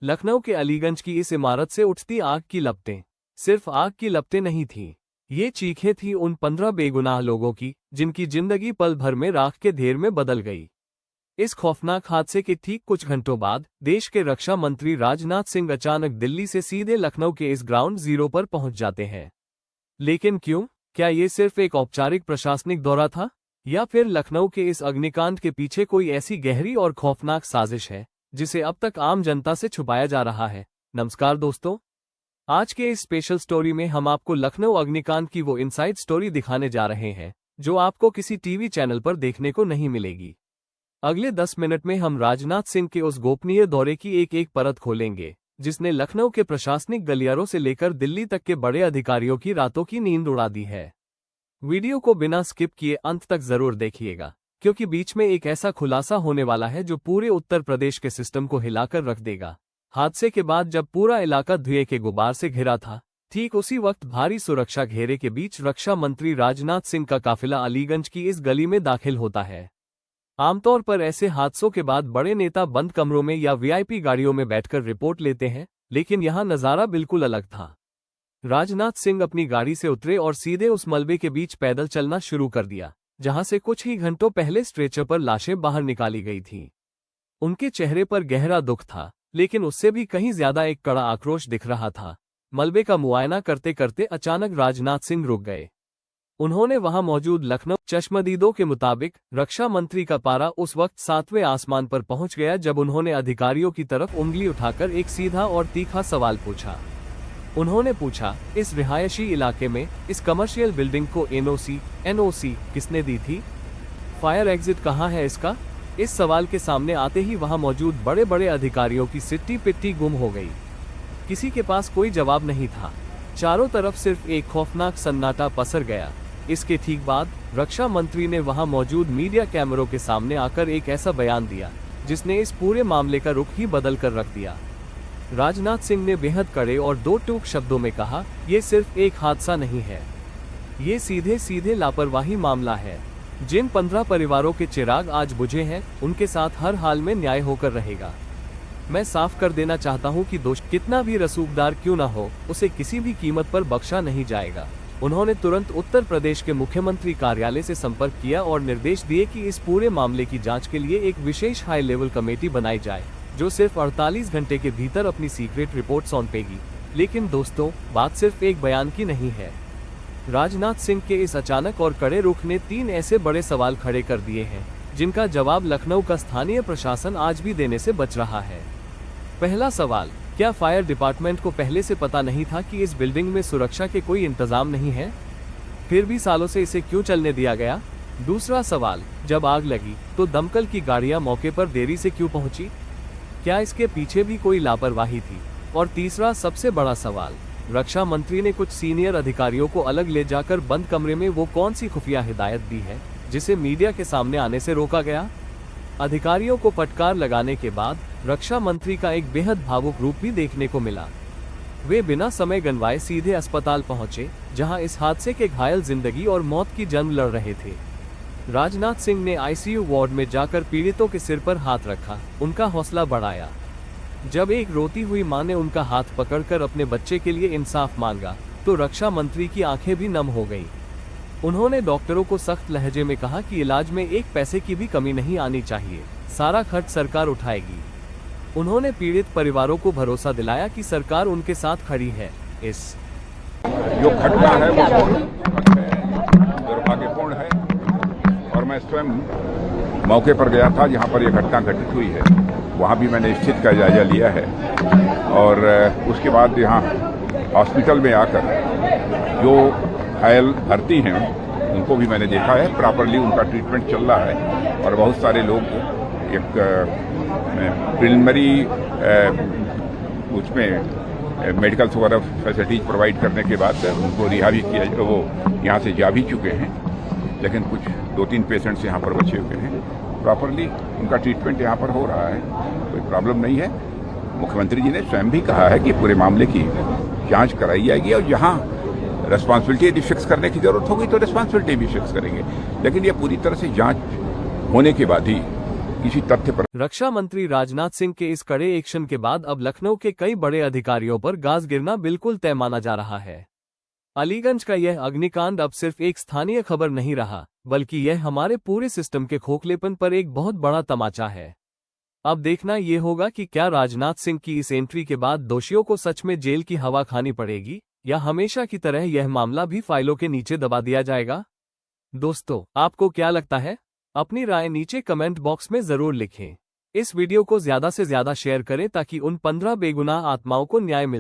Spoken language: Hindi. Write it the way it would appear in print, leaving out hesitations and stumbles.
लखनऊ के अलीगंज की इस इमारत से उठती आग की लपटें सिर्फ आग की लपटें नहीं थीं, ये चीखें थीं उन 15 बेगुनाह लोगों की जिनकी जिंदगी पल भर में राख के ढेर में बदल गई। इस खौफनाक हादसे के ठीक कुछ घंटों बाद देश के रक्षा मंत्री राजनाथ सिंह अचानक दिल्ली से सीधे लखनऊ के इस ग्राउंड जीरो पर पहुंच जाते हैं। लेकिन क्यों? क्या ये सिर्फ एक औपचारिक प्रशासनिक दौरा था, या फिर लखनऊ के इस अग्निकांड के पीछे कोई ऐसी गहरी और खौफनाक साजिश है जिसे अब तक आम जनता से छुपाया जा रहा है? नमस्कार दोस्तों, आज के इस स्पेशल स्टोरी में हम आपको लखनऊ अग्निकांड की वो इनसाइड स्टोरी दिखाने जा रहे हैं जो आपको किसी टीवी चैनल पर देखने को नहीं मिलेगी। अगले 10 मिनट में हम राजनाथ सिंह के उस गोपनीय दौरे की एक एक परत खोलेंगे जिसने लखनऊ के प्रशासनिक गलियारों से लेकर दिल्ली तक के बड़े अधिकारियों की रातों की नींद उड़ा दी है। वीडियो को बिना स्किप किए अंत तक जरूर देखिएगा, क्योंकि बीच में एक ऐसा खुलासा होने वाला है जो पूरे उत्तर प्रदेश के सिस्टम को हिलाकर रख देगा। हादसे के बाद जब पूरा इलाका धुएं के गुबार से घिरा था, ठीक उसी वक्त भारी सुरक्षा घेरे के बीच रक्षा मंत्री राजनाथ सिंह का काफिला अलीगंज की इस गली में दाखिल होता है। आमतौर पर ऐसे हादसों के बाद बड़े नेता बंद कमरों में या वीआईपी गाड़ियों में बैठकर रिपोर्ट लेते हैं, लेकिन यहाँ नजारा बिल्कुल अलग था। राजनाथ सिंह अपनी गाड़ी से उतरे और सीधे उस मलबे के बीच पैदल चलना शुरू कर दिया जहां से कुछ ही घंटों पहले स्ट्रेचर पर लाशें बाहर निकाली गई थीं। उनके चेहरे पर गहरा दुख था, लेकिन उससे भी कहीं ज्यादा एक कड़ा आक्रोश दिख रहा था। मलबे का मुआयना करते करते अचानक राजनाथ सिंह रुक गए। उन्होंने वहां मौजूद लखनऊ चश्मदीदों के मुताबिक रक्षा मंत्री का पारा उस वक्त 7वें आसमान पर पहुंच गया जब उन्होंने अधिकारियों की तरफ उंगली उठाकर एक सीधा और तीखा सवाल पूछा। उन्होंने पूछा, इस रिहायशी इलाके में इस कमर्शियल बिल्डिंग को एनओसी किसने दी थी? फायर एग्जिट कहाँ है इसका? इस सवाल के सामने आते ही वहां मौजूद बड़े बड़े अधिकारियों की सिट्टी पिट्टी गुम हो गई। किसी के पास कोई जवाब नहीं था। चारों तरफ सिर्फ एक खौफनाक सन्नाटा पसर गया। इसके ठीक बाद रक्षा मंत्री ने वहां मौजूद मीडिया कैमरों के सामने आकर एक ऐसा बयान दिया जिसने इस पूरे मामले का रुख ही बदल कर रख दिया। राजनाथ सिंह ने बेहद कड़े और दो टूक शब्दों में कहा, ये सिर्फ एक हादसा नहीं है, ये सीधे सीधे लापरवाही मामला है। जिन 15 परिवारों के चिराग आज बुझे हैं, उनके साथ हर हाल में न्याय होकर रहेगा। मैं साफ कर देना चाहता हूं कि दोष कितना भी रसूखदार क्यों ना हो, उसे किसी भी कीमत पर बख्शा नहीं जाएगा। उन्होंने तुरंत उत्तर प्रदेश के मुख्यमंत्री कार्यालय से संपर्क किया और निर्देश दिए कि इस पूरे मामले की जांच के लिए एक विशेष हाई लेवल कमेटी बनाई जाए जो सिर्फ 48 घंटे के भीतर अपनी सीक्रेट रिपोर्ट सौंपेगी। लेकिन दोस्तों, बात सिर्फ एक बयान की नहीं है। राजनाथ सिंह के इस अचानक और कड़े रुख ने 3 ऐसे बड़े सवाल खड़े कर दिए हैं जिनका जवाब लखनऊ का स्थानीय प्रशासन आज भी देने से बच रहा है। पहला सवाल, क्या फायर डिपार्टमेंट को पहले से पता नहीं था कि इस बिल्डिंग में सुरक्षा के कोई इंतजाम नहीं है? फिर भी सालों से इसे क्यों चलने दिया गया? दूसरा सवाल, जब आग लगी तो दमकल की गाड़ियां मौके पर देरी से क्यों पहुंची? क्या इसके पीछे भी कोई लापरवाही थी? और तीसरा सबसे बड़ा सवाल, रक्षा मंत्री ने कुछ सीनियर अधिकारियों को अलग ले जाकर बंद कमरे में वो कौन सी खुफिया हिदायत दी है जिसे मीडिया के सामने आने से रोका गया? अधिकारियों को फटकार लगाने के बाद रक्षा मंत्री का एक बेहद भावुक रूप भी देखने को मिला। वे बिना समय गंवाए सीधे अस्पताल पहुंचे जहां इस हादसे के घायल जिंदगी और मौत की जंग लड़ रहे थे। राजनाथ सिंह ने आईसीयू वार्ड में जाकर पीड़ितों के सिर पर हाथ रखा, उनका हौसला बढ़ाया। जब एक रोती हुई मां ने उनका हाथ पकड़कर अपने बच्चे के लिए इंसाफ मांगा तो रक्षा मंत्री की आंखें भी नम हो गईं। उन्होंने डॉक्टरों को सख्त लहजे में कहा कि इलाज में एक पैसे की भी कमी नहीं आनी चाहिए, सारा खर्च सरकार उठाएगी। उन्होंने पीड़ित परिवारों को भरोसा दिलाया कि सरकार उनके साथ खड़ी है। इस जो घटना है वो दुर्भाग्यपूर्ण है और मैं स्वयं मौके पर गया था जहां पर यह घटना घटित हुई है। वहां भी मैंने स्थिति का जायजा लिया है और उसके बाद यहां हॉस्पिटल में आकर जो घायल भर्ती हैं उनको भी मैंने देखा है। प्रॉपरली उनका ट्रीटमेंट चल रहा है और बहुत सारे लोग एक प्रिलिमिनरी उसमें मेडिकल वगैरह फैसिलिटीज प्रोवाइड करने के बाद उनको रिहा भी किया, वो यहाँ से जा भी चुके हैं। लेकिन कुछ 2-3 पेशेंट्स यहाँ पर बचे हुए हैं। प्रॉपरली उनका ट्रीटमेंट यहाँ पर हो रहा है, कोई प्रॉब्लम नहीं है। मुख्यमंत्री जी ने स्वयं भी कहा है कि पूरे मामले की जांच कराई जाएगी और जहाँ रिस्पॉन्सिबिलिटी यदि फिक्स करने की जरूरत होगी तो रिस्पॉन्सिबिलिटी भी फिक्स करेंगे। लेकिन ये पूरी तरह से जांच होने के बाद ही किसी तथ्य पर। रक्षा मंत्री राजनाथ सिंह के इस कड़े एक्शन के बाद अब लखनऊ के कई बड़े अधिकारियों पर गाज गिरना बिल्कुल तय माना जा रहा है। अलीगंज का यह अग्निकांड अब सिर्फ एक स्थानीय खबर नहीं रहा, बल्कि यह हमारे पूरे सिस्टम के खोखलेपन पर एक बहुत बड़ा तमाचा है। अब देखना यह होगा कि क्या राजनाथ सिंह की इस एंट्री के बाद दोषियों को सच में जेल की हवा खानी पड़ेगी, या हमेशा की तरह यह मामला भी फाइलों के नीचे दबा दिया जाएगा। दोस्तों, आपको क्या लगता है? अपनी राय नीचे कमेंट बॉक्स में जरूर लिखें। इस वीडियो को ज्यादा से ज्यादा शेयर करें ताकि उन 15 बेगुनाह आत्माओं को न्याय मिल